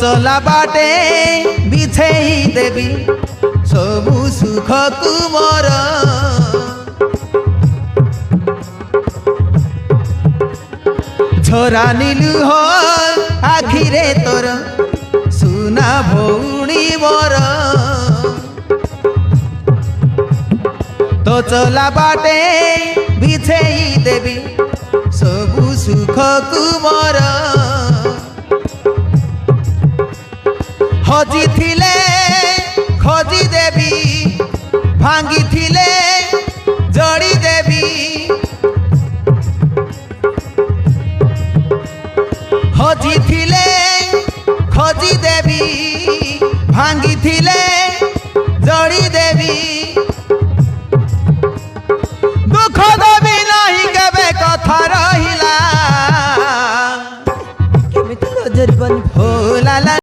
चला बाटे बिछेई देवी सबु सुख कु मोर झरा नीलु हो आखिरे तोर सुना भौणी मोर तो चला बाटे बिछेई देवी सबु सुख कु मोर हजी थिले खोजी देवी भांगी थिले जड़ी देवी हजी थिले खोजी देवी भांगी थिले